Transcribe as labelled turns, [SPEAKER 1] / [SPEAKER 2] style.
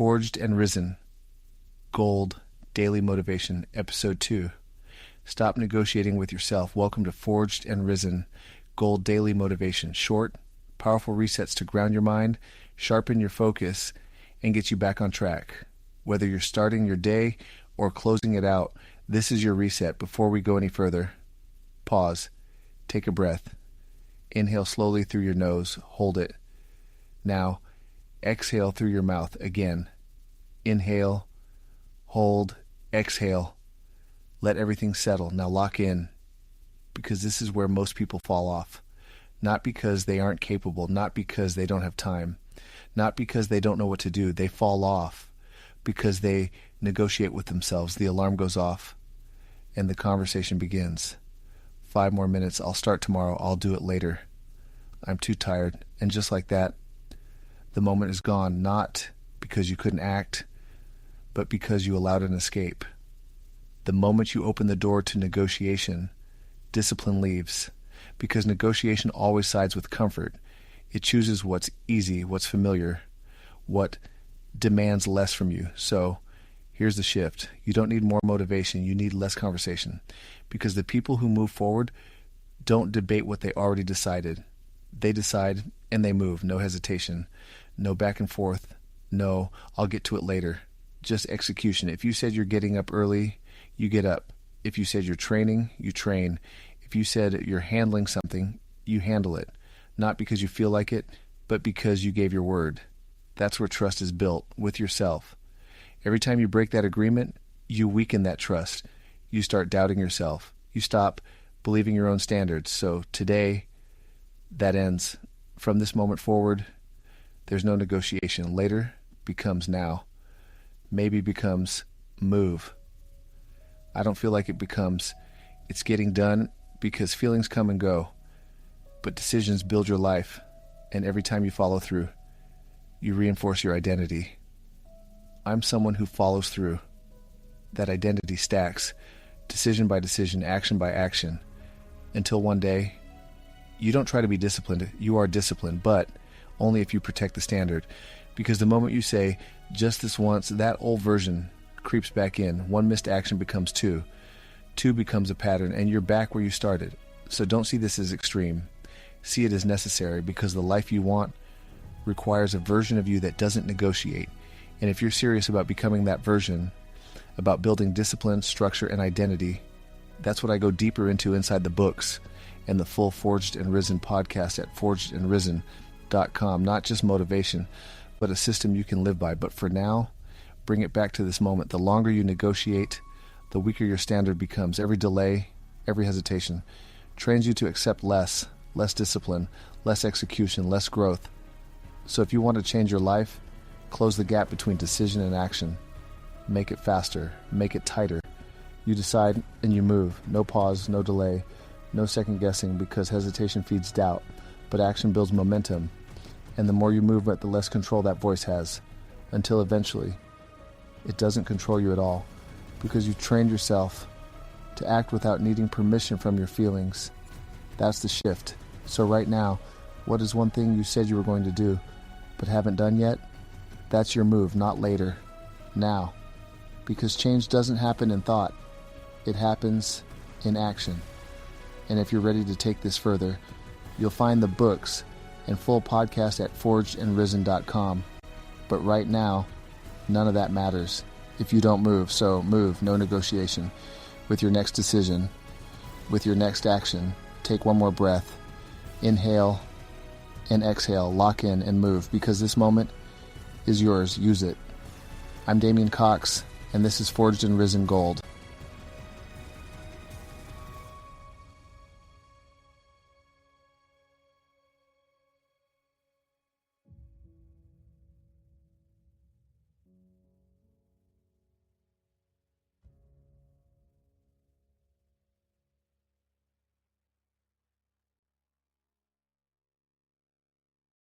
[SPEAKER 1] Forged and Risen, Gold, Daily Motivation, Episode 2. Stop negotiating with yourself. Welcome to Forged and Risen, Gold, Daily Motivation. Short, powerful resets to ground your mind, sharpen your focus, and get you back on track. Whether you're starting your day or closing it out, this is your reset. Before we go any further, pause, take a breath, inhale slowly through your nose, hold it. Now, exhale through your mouth again. Inhale, hold, exhale. Let everything settle. Now lock in, because this is where most people fall off. Not because they aren't capable, not because they don't have time, not because they don't know what to do. They fall off because they negotiate with themselves. The alarm goes off and the conversation begins. 5 more minutes. I'll start tomorrow. I'll do it later. I'm too tired. And just like that, the moment is gone, not because you couldn't act, but because you allowed an escape. The moment you open the door to negotiation, discipline leaves, because negotiation always sides with comfort. It chooses what's easy, what's familiar, what demands less from you. So here's the shift. You don't need more motivation. You need less conversation, because the people who move forward don't debate what they already decided. They decide and they move. No hesitation. No back and forth. No, I'll get to it later. Just execution. If you said you're getting up early, you get up. If you said you're training, you train. If you said you're handling something, you handle it. Not because you feel like it, but because you gave your word. That's where trust is built, with yourself. Every time you break that agreement, you weaken that trust. You start doubting yourself. You stop believing your own standards. So today, that ends. From this moment forward, there's no negotiation. Later becomes now. Maybe becomes move. I don't feel like it becomes it's getting done, because feelings come and go. But decisions build your life. And every time you follow through, you reinforce your identity. I'm someone who follows through. That identity stacks, decision by decision, action by action, until one day, you don't try to be disciplined. You are disciplined, but only if you protect the standard. Because the moment you say, just this once, that old version creeps back in. 1 missed action becomes 2. 2 becomes a pattern, and you're back where you started. So don't see this as extreme. See it as necessary, because the life you want requires a version of you that doesn't negotiate. And if you're serious about becoming that version, about building discipline, structure, and identity, that's what I go deeper into inside the books and the full Forged and Risen podcast at forgedandrisen.com. Not just motivation, but a system you can live by. But for now, bring it back to this moment. The longer you negotiate, the weaker your standard becomes. Every delay, every hesitation trains you to accept less discipline, less execution, less growth. So if you want to change your life, close the gap between decision and action. Make it faster, make it tighter. You decide and you move. No pause, no delay, no second guessing, because hesitation feeds doubt, but action builds momentum. And the more you move, the less control that voice has, until eventually it doesn't control you at all, because you trained yourself to act without needing permission from your feelings. That's the shift. So right now, what is one thing you said you were going to do but haven't done yet? That's your move, not later. Now. Because change doesn't happen in thought. It happens in action. And if you're ready to take this further, you'll find the books and full podcast at forgedandrisen.com. But right now, none of that matters if you don't move. So move, no negotiation. With your next decision, with your next action, take 1 more breath. Inhale and exhale, lock in and move, because this moment is yours. Use it. I'm Damian Cox, and this is Forged and Risen Gold.